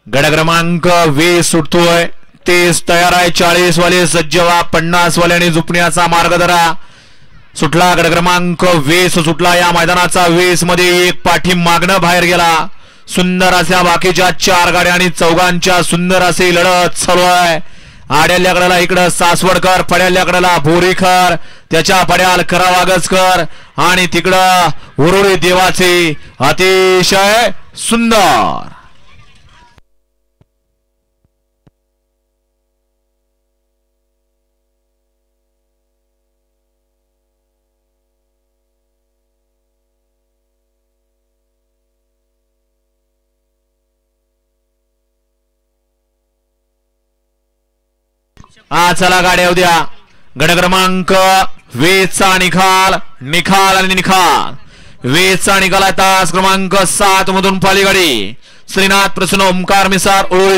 गड क्रमांक 20 सुटतोय. 30 तयार आहे. 40 वाले सज्ज व्हा. 50 वाल्याने झुपण्याचा मार्ग धरा. सुटला गड क्रमांक 20 सुटला या मैदानाचा. 20 मध्ये एक पाठी मागणं बाहेर गेला. सुंदर अशा बाकीच्या 4 गाड्या आणि चौघांच्या सुंदर असे लढत चालू आहे. आड्याल्याकडेला इकडं सासवडकर, पड्याल्याकडेला बोरीकर, त्याच्या पड्याल करावागजकर आणि तिकडं उरुळी देवाचे अतिशय सुंदर चला गाड्या उद्या. गड क्रमांक 20 चा निकाल आणि निकाल 20 चा निकाल. तास क्रमांक 7 मधून पाली गाडी श्रीनाथ प्रसन्न ओमकार मिसार ओळी